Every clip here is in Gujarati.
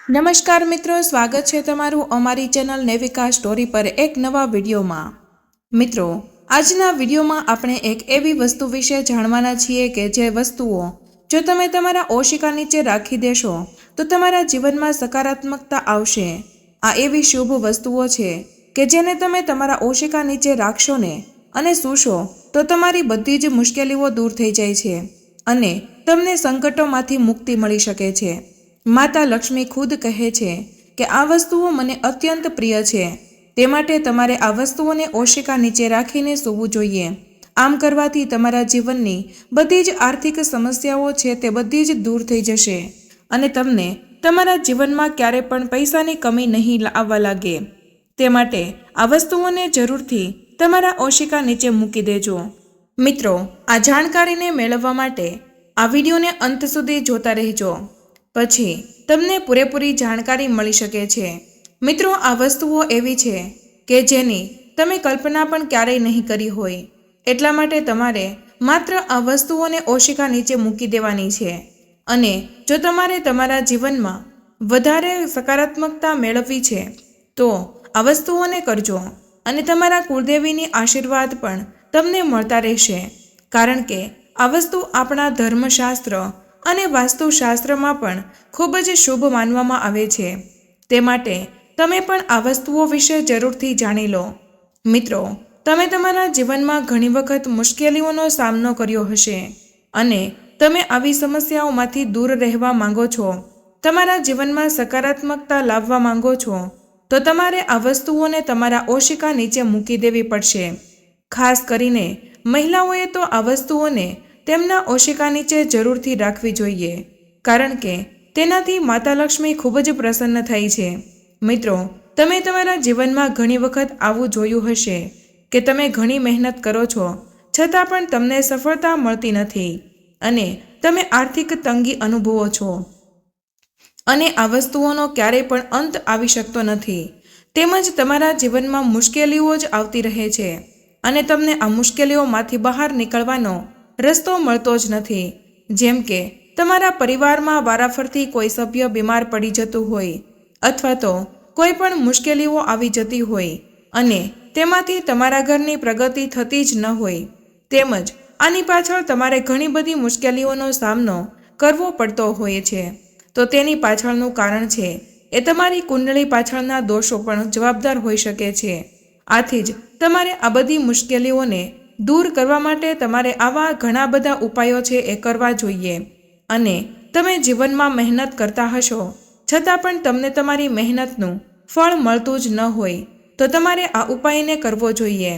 નમસ્કાર મિત્રો, સ્વાગત છે તમારું અમારી ચેનલ નેવિકા સ્ટોરી પર એક નવા વિડીયોમાં। મિત્રો, આજના વિડીયોમાં આપણે એક એવી વસ્તુ વિશે જાણવાના છીએ કે જે વસ્તુઓ જો તમે તમારા ઓશિકા નીચે રાખી દેશો તો તમારા જીવનમાં સકારાત્મકતા આવશે। આ એવી શુભ વસ્તુઓ છે કે જેને તમે તમારા ઓશિકા નીચે રાખશો ને અને સૂશો તો તમારી બધી જ મુશ્કેલીઓ દૂર થઈ જાય છે અને તમને સંકટોમાંથી મુક્તિ મળી શકે છે। માતા લક્ષ્મી ખુદ કહે છે કે આ વસ્તુઓ મને અત્યંત પ્રિય છે, તે માટે તમારે આ વસ્તુઓને ઓશિકા નીચે રાખીને સૂવું જોઈએ। આમ કરવાથી તમારા જીવનની બધી જ આર્થિક સમસ્યાઓ છે તે બધી જ દૂર થઈ જશે અને તમને તમારા જીવનમાં ક્યારે પણ પૈસાની કમી નહીં આવવા લાગે। તે માટે આ વસ્તુઓને જરૂરથી તમારા ઓશિકા નીચે મૂકી દેજો। મિત્રો, આ જાણકારીને મેળવવા માટે આ વિડીયોને અંત સુધી જોતા રહેજો, પછી તમને પૂરેપૂરી જાણકારી મળી શકે છે। મિત્રો, આ વસ્તુઓ એવી છે કે જેની તમે કલ્પના પણ ક્યારેય નહીં કરી હોય, એટલા માટે તમારે માત્ર આ વસ્તુઓને ઓશિકા નીચે મૂકી દેવાની છે અને જો તમારે તમારા જીવનમાં વધારે સકારાત્મકતા મેળવવી છે તો આ વસ્તુઓને કરજો અને તમારા કુળદેવીની આશીર્વાદ પણ તમને મળતા રહેશે, કારણ કે આ વસ્તુ આપણા ધર્મશાસ્ત્ર અને વાસ્તુશાસ્ત્રમાં પણ ખૂબ જ શુભ માનવામાં આવે છે। તે માટે તમે પણ આ વસ્તુઓ વિશે જરૂરથી જાણી લો। મિત્રો, તમે તમારા જીવનમાં ઘણી વખત મુશ્કેલીઓનો સામનો કર્યો હશે અને તમે આવી સમસ્યાઓમાંથી દૂર રહેવા માંગો છો, તમારા જીવનમાં સકારાત્મકતા લાવવા માંગો છો, તો તમારે આ વસ્તુઓને તમારા ઓશિકા નીચે મૂકી દેવી પડશે। ખાસ કરીને મહિલાઓએ તો આ વસ્તુઓને તેમના ઓશિકા નીચે જરૂરથી રાખવી જોઈએ, કારણ કે તેનાથી માતા લક્ષ્મી ખૂબ જ પ્રસન્ન થાય છે। મિત્રો, તમે તમારા જીવનમાં ઘણી વખત આવું જોયું હશે કે તમે ઘણી મહેનત કરો છો છતાં પણ તમને સફળતા મળતી નથી અને તમે આર્થિક તંગી અનુભવો છો અને આ વસ્તુઓનો ક્યારેય પણ અંત આવી શકતો નથી, તેમજ તમારા જીવનમાં મુશ્કેલીઓ જ આવતી રહે છે અને તમને આ મુશ્કેલીઓમાંથી બહાર નીકળવાનો રસ્તો મળતો જ નથી। જેમ કે તમારા પરિવારમાં વારાફરતી કોઈ સભ્ય બીમાર પડી જતું હોય અથવા તો કોઈ પણ મુશ્કેલીઓ આવી જતી હોય અને તેમાંથી તમારા ઘરની પ્રગતિ થતી જ ન હોય, તેમજ આની પાછળ તમારે ઘણી બધી મુશ્કેલીઓનો સામનો કરવો પડતો હોય છે, તો તેની પાછળનું કારણ છે એ તમારી કુંડળી પાછળના દોષો પણ જવાબદાર હોઈ શકે છે। આથી જ તમારે આ બધી મુશ્કેલીઓને દૂર કરવા માટે તમારે આવા ઘણા બધા ઉપાયો છે એ કરવા જોઈએ અને તમે જીવનમાં મહેનત કરતા હશો છતાં પણ તમને તમારી મહેનતનું ફળ મળતું જ ન હોય તો તમારે આ ઉપાયને કરવો જોઈએ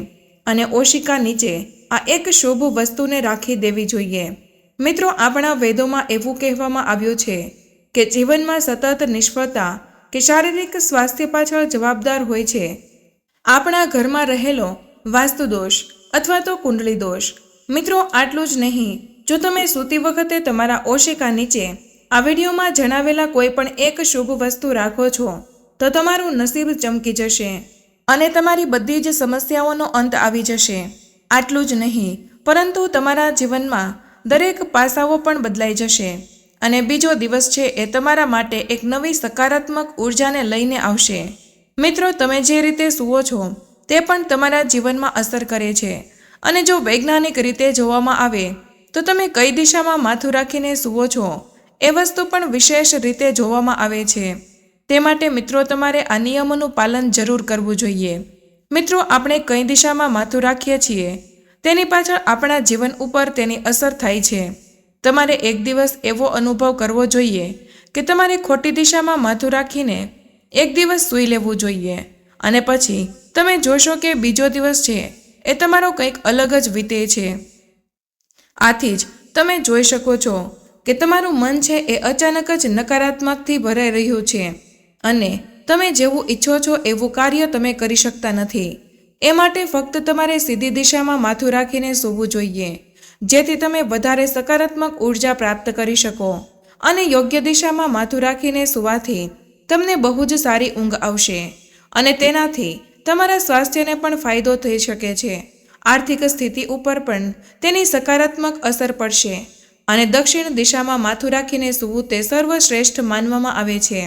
અને ઓશિકા નીચે આ એક શુભ વસ્તુને રાખી દેવી જોઈએ। મિત્રો, આપણા વેદોમાં એવું કહેવામાં આવ્યું છે કે જીવનમાં સતત નિષ્ફળતા કે શારીરિક સ્વાસ્થ્ય પાછળ જવાબદાર હોય છે આપણા ઘરમાં રહેલો વાસ્તુદોષ અથવા તો કુંડળી દોષ। મિત્રો, આટલું જ નહીં, જો તમે સૂતી વખતે તમારા ઓશિકા નીચે આ વિડીયોમાં જણાવેલા કોઈ પણ એક શુભ વસ્તુ રાખો છો તો તમારું નસીબ ચમકી જશે અને તમારી બધી જ સમસ્યાઓનો અંત આવી જશે। આટલું જ નહીં, પરંતુ તમારા જીવનમાં દરેક પાસાઓ પણ બદલાઈ જશે અને બીજો દિવસ છે એ તમારા માટે એક નવી સકારાત્મક ઉર્જાને લઈને આવશે। મિત્રો, તમે જે રીતે સૂવો છો તે પણ તમારા જીવનમાં અસર કરે છે અને જો વૈજ્ઞાનિક રીતે જોવામાં આવે તો તમે કઈ દિશામાં માથું રાખીને સૂવો છો એ વસ્તુ પણ વિશેષ રીતે જોવામાં આવે છે। તે માટે મિત્રો, તમારે આ નિયમોનું પાલન જરૂર કરવું જોઈએ। મિત્રો, આપણે કઈ દિશામાં માથું રાખીએ છીએ તેની પાછળ આપણા જીવન ઉપર તેની અસર થાય છે। તમારે એક દિવસ એવો અનુભવ કરવો જોઈએ કે તમારે ખોટી દિશામાં માથું રાખીને એક દિવસ સૂઈ લેવું જોઈએ અને પછી તમે જોશો કે બીજો દિવસ છે એ તમારો કંઈક અલગ જ વીતે છે। આથી જ તમે જોઈ શકો છો કે તમારું મન છે એ અચાનક જ નકારાત્મકથી ભરાઈ રહ્યું છે અને તમે જેવું ઈચ્છો છો એવું કાર્ય તમે કરી શકતા નથી। એ માટે ફક્ત તમારે સીધી દિશામાં માથું રાખીને સૂવું જોઈએ, જેથી તમે વધારે સકારાત્મક ઉર્જા પ્રાપ્ત કરી શકો અને યોગ્ય દિશામાં માથું રાખીને સૂવાથી તમને બહુ જ સારી ઊંઘ આવશે અને તેનાથી તમારા સ્વાસ્થ્યને પણ ફાયદો થઈ શકે છે, આર્થિક સ્થિતિ ઉપર પણ તેની સકારાત્મક અસર પડશે અને દક્ષિણ દિશામાં માથું રાખીને સૂવું તે સર્વશ્રેષ્ઠ માનવામાં આવે છે।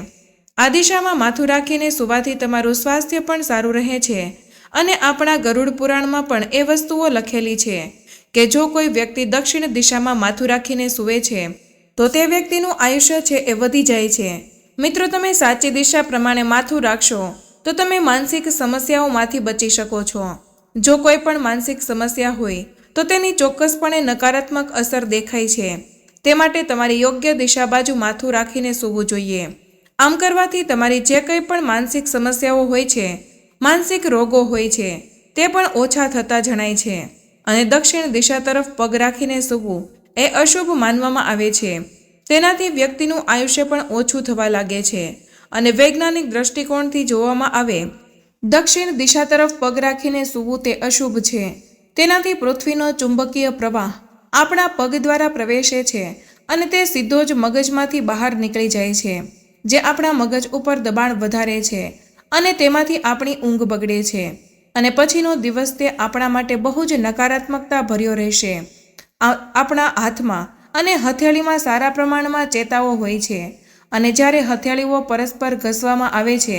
આ દિશામાં માથું રાખીને સૂવાથી તમારું સ્વાસ્થ્ય પણ સારું રહે છે અને આપણા ગરુડ પુરાણમાં પણ એ વસ્તુઓ લખેલી છે કે જો કોઈ વ્યક્તિ દક્ષિણ દિશામાં માથું રાખીને સૂવે છે તો તે વ્યક્તિનું આયુષ્ય છે એ વધી જાય છે। મિત્રો, તમે સાચી દિશા પ્રમાણે માથું રાખશો તો તમે માનસિક સમસ્યાઓમાંથી બચી શકો છો। જો કોઈ પણ માનસિક સમસ્યા હોય તો તેની ચોક્કસપણે નકારાત્મક અસર દેખાય છે। તે માટે તમારી યોગ્ય દિશા બાજુ માથું રાખીને સૂવું જોઈએ। આમ કરવાથી તમારી જે કંઈ પણ માનસિક સમસ્યાઓ હોય છે, માનસિક રોગો હોય છે, તે પણ ઓછા થતા જણાય છે। અને દક્ષિણ દિશા તરફ પગ રાખીને સૂવું એ અશુભ માનવામાં આવે છે। તેનાથી વ્યક્તિનું આયુષ્ય પણ ઓછું થવા લાગે છે અને વૈજ્ઞાનિક દ્રષ્ટિકોણથી જોવામાં આવે દક્ષિણ દિશા તરફ પગ રાખીને સૂવું તે અશુભ છે। તેનાથી પૃથ્વીનો ચુંબકીય પ્રવાહ આપણા પગ દ્વારા પ્રવેશે છે અને તે સીધો જ મગજમાંથી બહાર નીકળી જાય છે, જે આપણા મગજ ઉપર દબાણ વધારે છે અને તેમાંથી આપણી ઊંઘ બગડે છે અને પછીનો દિવસ તે આપણા માટે બહુ જ નકારાત્મકતા ભર્યો રહેશે। આપણા હાથમાં અને હથેળીમાં સારા પ્રમાણમાં ચેતાઓ હોય છે અને જ્યારે હથેળીઓ પરસ્પર ઘસવામાં આવે છે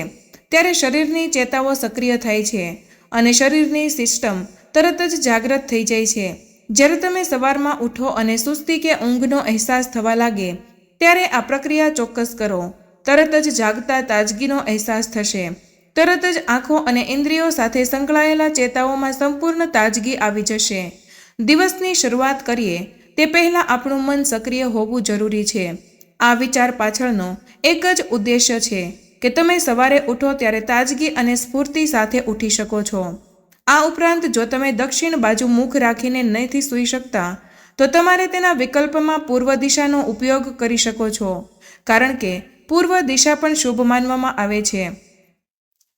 ત્યારે શરીરની ચેતાઓ સક્રિય થાય છે અને શરીરની સિસ્ટમ તરત જ જાગૃત થઈ જાય છે। જ્યારે તમે સવારમાં ઉઠો અને સુસ્તી કે ઊંઘનો અહેસાસ થવા લાગે ત્યારે આ પ્રક્રિયા ચોક્કસ કરો। તરત જ જાગતા તાજગીનો અહેસાસ થશે। તરત જ આંખો અને ઇન્દ્રિયો સાથે સંકળાયેલા ચેતાઓમાં સંપૂર્ણ તાજગી આવી જશે। દિવસની શરૂઆત કરીએ તે પહેલાં આપણું મન સક્રિય હોવું જરૂરી છે। આ વિચાર પાછળનો એક જ ઉદ્દેશ્ય છે કે તમે સવારે ઉઠો ત્યારે તાજગી અને સ્ફૂર્તિ સાથે ઉઠી શકો છો। આ ઉપરાંત જો તમે દક્ષિણ બાજુ મુખ રાખીને નથી સૂઈ શકતા તો તમારે તેના વિકલ્પમાં પૂર્વ દિશાનો ઉપયોગ કરી શકો છો, કારણ કે પૂર્વ દિશા પણ શુભ માનવામાં આવે છે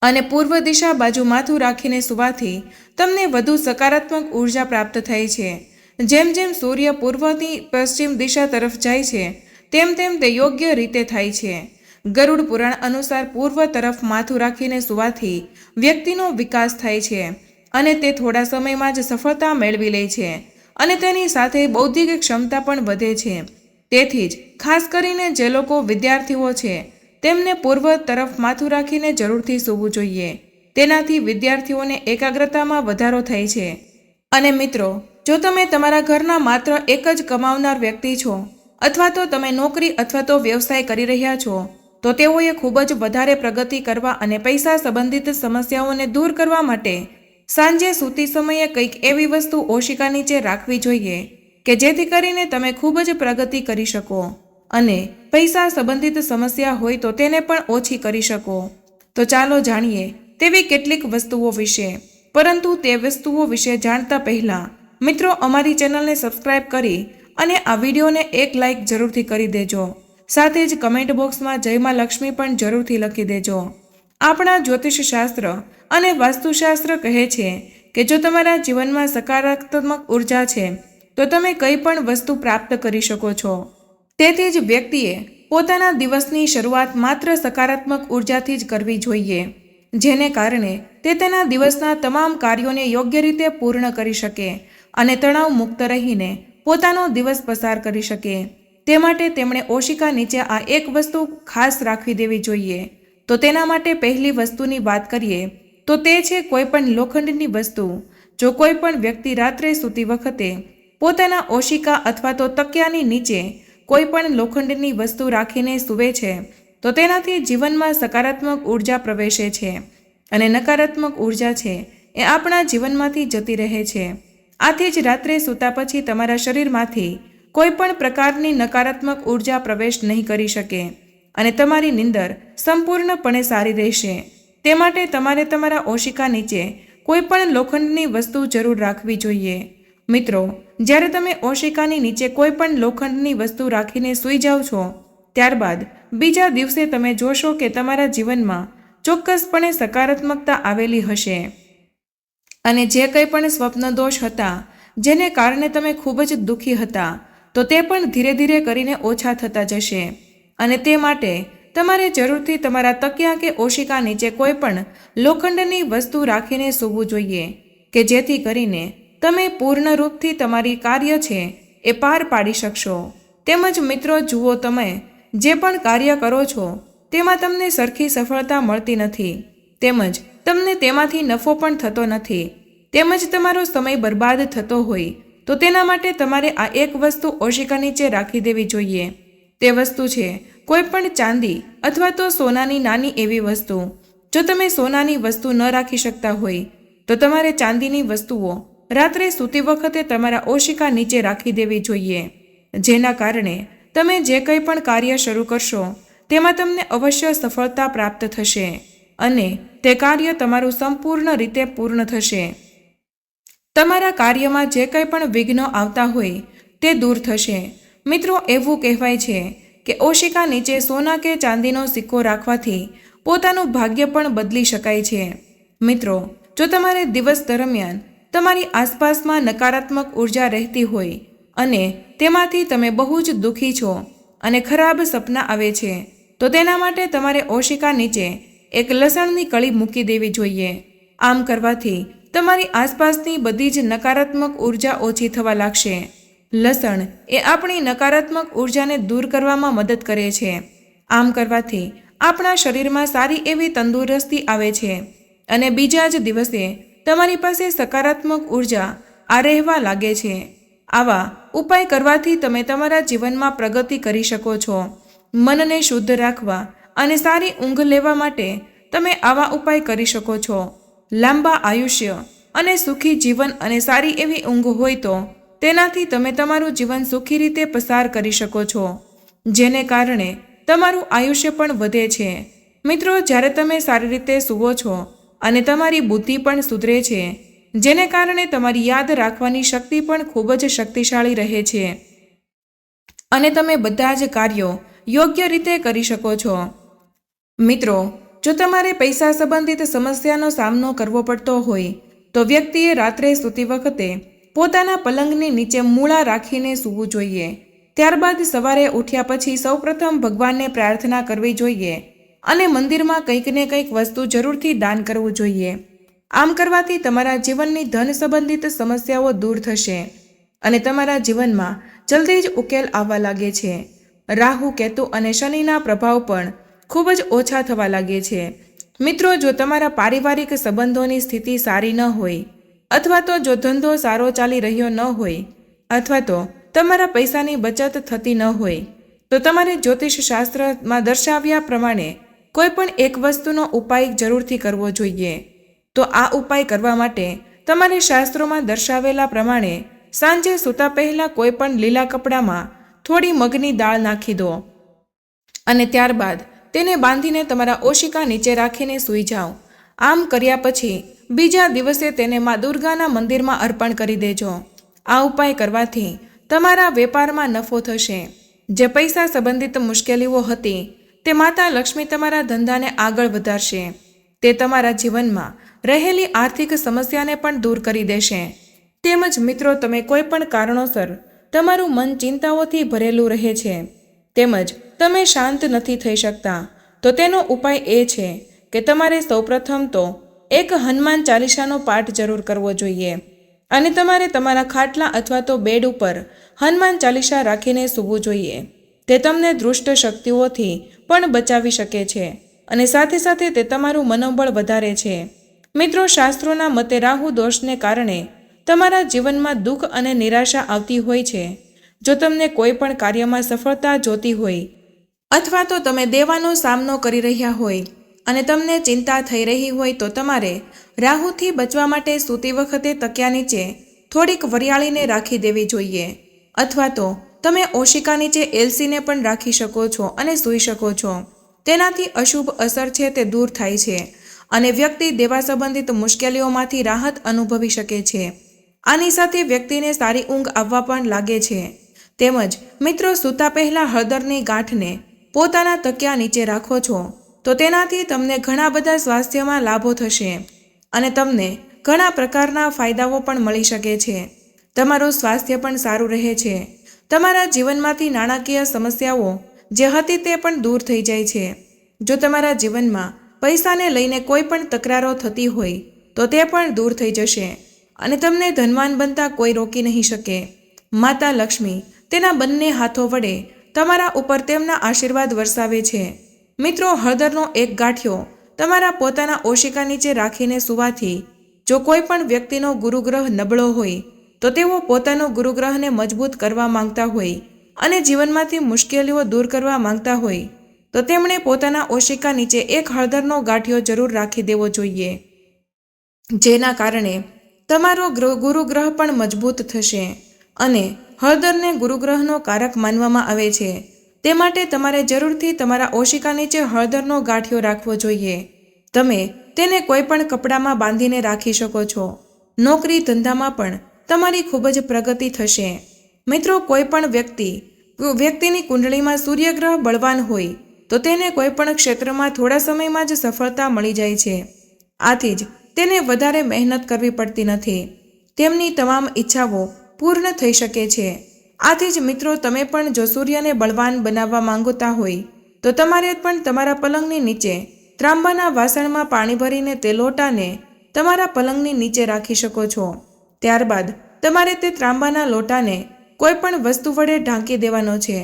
અને પૂર્વ દિશા બાજુ માથું રાખીને સૂવાથી તમને વધુ સકારાત્મક ઉર્જા પ્રાપ્ત થાય છે। જેમ જેમ સૂર્ય પૂર્વથી પશ્ચિમ દિશા તરફ જાય છે તેમ તેમ તે યોગ્ય રીતે થાય છે। ગરુડ પુરાણ અનુસાર પૂર્વ તરફ માથું રાખીને સૂવાથી વ્યક્તિનો વિકાસ થાય છે અને તે થોડા સમયમાં જ સફળતા મેળવી લે છે અને તેની સાથે બૌદ્ધિક ક્ષમતા પણ વધે છે। તેથી જ ખાસ કરીને જે લોકો વિદ્યાર્થીઓ છે તેમને પૂર્વ તરફ માથું રાખીને જરૂરથી સૂવું જોઈએ। તેનાથી વિદ્યાર્થીઓને એકાગ્રતામાં વધારો થાય છે। અને મિત્રો, જો તમે તમારા ઘરના માત્ર એક જ કમાવનાર વ્યક્તિ છો અથવા તો તમે નોકરી અથવા તો વ્યવસાય કરી રહ્યા છો તો તેઓએ ખૂબ જ વધારે પ્રગતિ કરવા અને પૈસા સંબંધિત સમસ્યાઓને દૂર કરવા માટે સાંજે સૂતી સમયે કંઈક એવી વસ્તુ ઓશિકા નીચે રાખવી જોઈએ કે જેથી કરીને તમે ખૂબ જ પ્રગતિ કરી શકો અને પૈસા સંબંધિત સમસ્યા હોય તો તેને પણ ઓછી કરી શકો। તો ચાલો જાણીએ તેવી કેટલીક વસ્તુઓ વિશે। પરંતુ તે વસ્તુઓ વિશે જાણતા પહેલાં મિત્રો, અમારી ચેનલને સબસ્ક્રાઇબ કરી અને આ વિડીયોને એક લાઇક જરૂરથી કરી દેજો। સાથે જ કમેન્ટ બોક્સમાં જય માં લક્ષ્મી પણ જરૂરથી લખી દેજો। આપણા જ્યોતિષ શાસ્ત્ર અને વાસ્તુશાસ્ત્ર કહે છે કે જો તમારા જીવનમાં સકારાત્મક ઉર્જા છે તો તમે કંઈ પણ વસ્તુ પ્રાપ્ત કરી શકો છો। તેથી જ વ્યક્તિએ પોતાના દિવસની શરૂઆત માત્ર સકારાત્મક ઉર્જાથી જ કરવી જોઈએ, જેને કારણે તે તેના દિવસના તમામ કાર્યોને યોગ્ય રીતે પૂર્ણ કરી શકે અને તણાવ મુક્ત રહીને પોતાનો દિવસ પસાર કરી શકે। તે માટે તેમણે ઓશિકા નીચે આ એક વસ્તુ ખાસ રાખવી દેવી જોઈએ। તો તેના માટે પહેલી વસ્તુની વાત કરીએ તો તે છે કોઈ પણ લોખંડની વસ્તુ। જો કોઈ પણ વ્યક્તિ રાત્રે સૂતી વખતે પોતાના ઓશિકા અથવા તો તકિયાની નીચે કોઈ પણ લોખંડની વસ્તુ રાખીને સૂવે છે તો તેનાથી જીવનમાં સકારાત્મક ઉર્જા પ્રવેશે છે અને નકારાત્મક ઉર્જા છે એ આપણા જીવનમાંથી જતી રહે છે। આથી જ રાત્રે સૂતા પછી તમારા શરીરમાંથી કોઈ પણ પ્રકારની નકારાત્મક ઉર્જા પ્રવેશ નહીં કરી શકે અને તમારી નીંદર સંપૂર્ણપણે સારી રહેશે। તે માટે તમારે તમારા ઓશિકા નીચે કોઈ પણ લોખંડની વસ્તુ જરૂર રાખવી જોઈએ। મિત્રો, જ્યારે તમે ઓશિકાની નીચે કોઈ પણ લોખંડની વસ્તુ રાખીને સૂઈ જાઓ છો ત્યારબાદ બીજા દિવસે તમે જોશો કે તમારા જીવનમાં ચોક્કસપણે સકારાત્મકતા આવેલી હશે અને જે કંઈ પણ સ્વપ્ન દોષ હતા જેને કારણે તમે ખૂબ જ દુઃખી હતા તો તે પણ ધીરે ધીરે કરીને ઓછા થતા જશે। અને તે માટે તમારે જરૂરથી તમારા તકિયા કે ઓશિકા નીચે કોઈ પણ લોખંડની વસ્તુ રાખીને સૂવું જોઈએ કે જેથી કરીને તમે પૂર્ણ રૂપથી તમારી કાર્ય છે એ પાર પાડી શકશો। તેમજ મિત્રો જુઓ, તમે જે પણ કાર્ય કરો છો તેમાં તમને સરખી સફળતા મળતી નથી, તેમજ તમને તેમાંથી નફો પણ થતો નથી, તેમજ તમારો સમય બરબાદ થતો હોય તો તેના માટે તમારે આ એક વસ્તુ ઓશિકા નીચે રાખી દેવી જોઈએ. તે વસ્તુ છે કોઈ પણ ચાંદી અથવા તો સોનાની નાની એવી વસ્તુ. જો તમે સોનાની વસ્તુ ન રાખી શકતા હોય તો તમારે ચાંદીની વસ્તુઓ રાત્રે સૂતી વખતે તમારા ઓશિકા નીચે રાખી દેવી જોઈએ, જેના કારણે તમે જે કંઈ પણ કાર્ય શરૂ કરશો તેમાં તમને અવશ્ય સફળતા પ્રાપ્ત થશે અને તે કાર્ય તમારું સંપૂર્ણ રીતે પૂર્ણ થશે. તમારા કાર્યમાં જે કંઈ પણ વિઘ્નો આવતા હોય તે દૂર થશે. મિત્રો, એવું કહેવાય છે કે ઓશિકા નીચે સોના કે ચાંદીનો સિક્કો રાખવાથી પોતાનું ભાગ્ય પણ બદલી શકાય છે. મિત્રો, જો તમારે દિવસ દરમિયાન તમારી આસપાસમાં નકારાત્મક ઉર્જા રહેતી હોય અને તેમાંથી તમે બહુ જ દુઃખી છો અને ખરાબ સપના આવે છે તો તેના માટે તમારે ઓશિકા નીચે એક લસણની કળી મૂકી દેવી જોઈએ. આમ કરવાથી તમારી આસપાસની બધી જ નકારાત્મક ઉર્જા ઓછી થવા લાગશે. લસણ એ આપણી નકારાત્મક ઉર્જાને દૂર કરવામાં મદદ કરે છે. આમ કરવાથી આપણા શરીરમાં સારી એવી તંદુરસ્તી આવે છે અને બીજા જ દિવસે તમારી પાસે સકારાત્મક ઉર્જા આ રહેવા લાગે છે. આવા ઉપાય કરવાથી તમે તમારા જીવનમાં પ્રગતિ કરી શકો છો. મનને શુદ્ધ રાખવા અને સારી ઊંઘ લેવા માટે તમે આવા ઉપાય કરી શકો છો. લાંબા આયુષ્ય અને સુખી જીવન અને સારી એવી ઊંઘ હોય તો તેનાથી તમે તમારું જીવન સુખી રીતે પસાર કરી શકો છો, જેને કારણે તમારું આયુષ્ય પણ વધે છે. મિત્રો, જ્યારે તમે સારી રીતે સૂવો છો અને તમારી બુદ્ધિ પણ સુધરે છે, જેને કારણે તમારી યાદ રાખવાની શક્તિ પણ ખૂબ જ શક્તિશાળી રહે છે અને તમે બધા જ કાર્યો યોગ્ય રીતે કરી શકો છો. મિત્રો, જો તમારે પૈસા સંબંધિત સમસ્યાનો સામનો કરવો પડતો હોય તો વ્યક્તિએ રાત્રે સૂતી વખતે પોતાના પલંગની નીચે મૂળા રાખીને સૂવું જોઈએ. ત્યારબાદ સવારે ઉઠ્યા પછી સૌપ્રથમ ભગવાનને પ્રાર્થના કરવી જોઈએ અને મંદિરમાં કંઈક ને કંઈક વસ્તુ જરૂરથી દાન કરવું જોઈએ. આમ કરવાથી તમારા જીવનની ધન સંબંધિત સમસ્યાઓ દૂર થશે અને તમારા જીવનમાં જલ્દી જ ઉકેલ આવવા લાગે છે. રાહુ, કેતુ અને શનિના પ્રભાવ પણ ખૂબ જ ઓછા થવા લાગે છે. મિત્રો, જો તમારા પારિવારિક સંબંધોની સ્થિતિ સારી ન હોય અથવા તો જો ધંધો સારો ચાલી રહ્યો ન હોય અથવા તો તમારા પૈસાની બચત થતી ન હોય તો તમારે જ્યોતિષ શાસ્ત્રમાં દર્શાવ્યા પ્રમાણે કોઈ પણ એક વસ્તુનો ઉપાય જરૂરથી કરવો જોઈએ. તો આ ઉપાય કરવા માટે તમારે શાસ્ત્રોમાં દર્શાવેલા પ્રમાણે સાંજે સૂતા પહેલાં કોઈ પણ લીલા કપડામાં થોડી મગની દાળ નાખી દો અને ત્યારબાદ તેને બાંધીને તમારા ઓશિકા નીચે રાખીને સૂઈ જાઓ. આમ કર્યા પછી બીજા દિવસે તેને મા દુર્ગાના મંદિરમાં અર્પણ કરી દેજો. આ ઉપાય કરવાથી તમારા વેપારમાં નફો થશે. જે પૈસા સંબંધિત મુશ્કેલીઓ હતી તે માતા લક્ષ્મી તમારા ધંધાને આગળ વધારશે. તે તમારા જીવનમાં રહેલી આર્થિક સમસ્યાને પણ દૂર કરી દેશે. તેમજ મિત્રો, તમે કોઈ પણ કારણોસર તમારું મન ચિંતાઓથી ભરેલું રહે છે તેમજ તમે શાંત નથી થઈ શકતા તો તેનો ઉપાય એ છે કે તમારે સૌપ્રથમ તો એક હનુમાન ચાલીસાનો પાઠ જરૂર કરવો જોઈએ અને તમારે તમારા ખાટલા અથવા તો બેડ ઉપર હનુમાન ચાલીસા રાખીને સૂવું જોઈએ. તે તમને દુષ્ટ શક્તિઓથી પણ બચાવી શકે છે અને સાથે સાથે તે તમારું મનોબળ વધારે છે. મિત્રો, શાસ્ત્રોના મતે રાહુ દોષને કારણે તમારા જીવનમાં દુઃખ અને નિરાશા આવતી હોય છે. જો તમને કોઈ પણ કાર્યમાં સફળતા જોતી હોય અથવા તો તમે દેવાનો સામનો કરી રહ્યા હોય અને તમને ચિંતા થઈ રહી હોય તો તમારે રાહુથી બચવા માટે સૂતી વખતે તકિયા નીચે થોડીક વરિયાળીને રાખી દેવી જોઈએ અથવા તો તમે ઓશિકા નીચે એલસીને પણ રાખી શકો છો અને સૂઈ શકો છો. તેનાથી અશુભ અસર છે તે દૂર થાય છે અને વ્યક્તિ દેવા સંબંધિત મુશ્કેલીઓમાંથી રાહત અનુભવી શકે છે. આની સાથે વ્યક્તિને સારી ઊંઘ આવવા પણ લાગે છે. તેમજ મિત્રો, સૂતા પહેલાં હળદરની ગાંઠને પોતાના તકિયા નીચે રાખો છો તો તેનાથી તમને ઘણા બધા સ્વાસ્થ્યમાં લાભો થશે અને તમને ઘણા પ્રકારના ફાયદાઓ પણ મળી શકે છે. તમારું સ્વાસ્થ્ય પણ સારું રહે છે. તમારા જીવનમાંથી નાણાકીય સમસ્યાઓ જે હતી તે પણ દૂર થઈ જાય છે. જો તમારા જીવનમાં પૈસાને લઈને કોઈ પણ તકરારો થતી હોય તો તે પણ દૂર થઈ જશે અને તમને ધનવાન બનતા કોઈ રોકી નહીં શકે. માતા લક્ષ્મી તેના બંને હાથો વડે તમારા ઉપર તેમના આશીર્વાદ વરસાવે છે. મિત્રો, હળદરનો એક ગાંઠિયો તમારા પોતાના ઓશિકા નીચે રાખીને સૂવાથી જો કોઈ પણ વ્યક્તિનો ગુરુગ્રહ નબળો હોય તો તેઓ પોતાનો ગુરુગ્રહને મજબૂત કરવા માંગતા હોય અને જીવનમાંથી મુશ્કેલીઓ દૂર કરવા માંગતા હોય તો તેમણે પોતાના ઓશિકા નીચે એક હળદરનો ગાંઠિયો જરૂર રાખી દેવો જોઈએ, જેના કારણે તમારો ગુરુગ્રહ પણ મજબૂત થશે. અને હળદરને ગુરુગ્રહનો કારક માનવામાં આવે છે, તે માટે તમારે જરૂરથી તમારા ઓશિકા નીચે હળદરનો ગાંઠિયો રાખવો જોઈએ. તમે તેને કોઈ પણ કપડામાં બાંધીને રાખી શકો છો. નોકરી ધંધામાં પણ તમારી ખૂબ જ પ્રગતિ થશે. મિત્રો, કોઈ પણ વ્યક્તિની કુંડળીમાં સૂર્યગ્રહ બળવાન હોય તો તેને કોઈ પણ ક્ષેત્રમાં થોડા સમયમાં જ સફળતા મળી જાય છે. આથી જ તેને વધારે મહેનત કરવી પડતી નથી. તેમની તમામ ઈચ્છાઓ પૂર્ણ થઈ શકે છે. આથી જ મિત્રો, તમે પણ જો સૂર્યને બળવાન બનાવવા માંગતા હોય તો તમારે પણ તમારા પલંગની નીચે ત્રાંબાના વાસણમાં પાણી ભરીને તે લોટાને તમારા પલંગની નીચે રાખી શકો છો. ત્યારબાદ તમારે તે ત્રાંબાના લોટાને કોઈ પણ વસ્તુ વડે ઢાંકી દેવાનો છે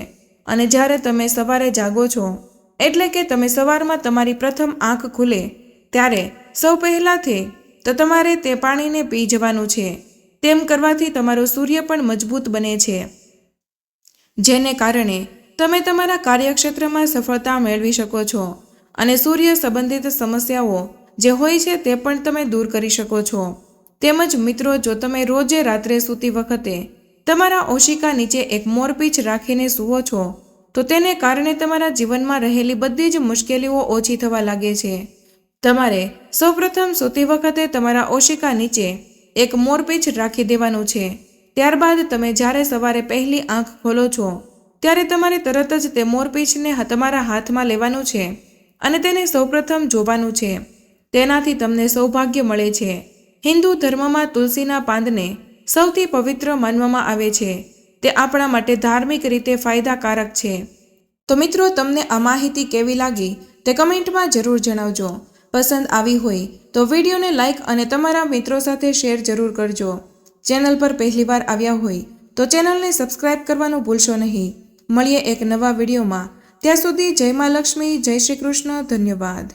અને જ્યારે તમે સવારે જાગો છો, એટલે કે તમે સવારમાં તમારી પ્રથમ આંખ ખુલે ત્યારે સૌ પહેલાંથી તો તમારે તે પાણીને પી જવાનું છે. તેમ કરવાથી તમારો સૂર્ય પણ મજબૂત બને છે, જેને કારણે તમે તમારા કાર્યક્ષેત્રમાં સફળતા મેળવી શકો છો અને સૂર્ય સંબંધિત સમસ્યાઓ જે હોય છે તે પણ તમે દૂર કરી શકો છો. તેમજ મિત્રો, જો તમે રોજે રાત્રે સૂતી વખતે તમારા ઓશિકા નીચે એક મોરપીંછ રાખીને સૂવો છો તો તેને કારણે તમારા જીવનમાં રહેલી બધી જ મુશ્કેલીઓ ઓછી થવા લાગે છે. તમારે સૌપ્રથમ સૂતી વખતે તમારા ઓશિકા નીચે એક મોરપીંછ રાખી દેવાનું છે. ત્યારબાદ તમે જ્યારે સવારે પહેલી આંખ ખોલો છો ત્યારે તમારે તરત જ તે મોરપીંછને તમારા હાથમાં લેવાનું છે અને તેને સૌપ્રથમ જોવાનું છે. તેનાથી તમને સૌભાગ્ય મળે છે. હિન્દુ ધર્મમાં તુલસીના પાંદને સૌથી પવિત્ર માનવામાં આવે છે. તે આપણા માટે ધાર્મિક રીતે ફાયદાકારક છે. તો મિત્રો, તમને આ માહિતી કેવી લાગી તે કમેન્ટમાં જરૂર જણાવજો. પસંદ આવી હોય તો વિડીયોને લાઇક અને તમારા મિત્રો સાથે શેર જરૂર કરજો. ચેનલ પર પહેલીવાર આવ્યા હોય તો ચેનલને સબસ્ક્રાઇબ કરવાનું ભૂલશો નહીં. મળીએ એક નવા વિડીયોમાં. ત્યાં સુધી જય મા લક્ષ્મી, જય શ્રી કૃષ્ણ. ધન્યવાદ.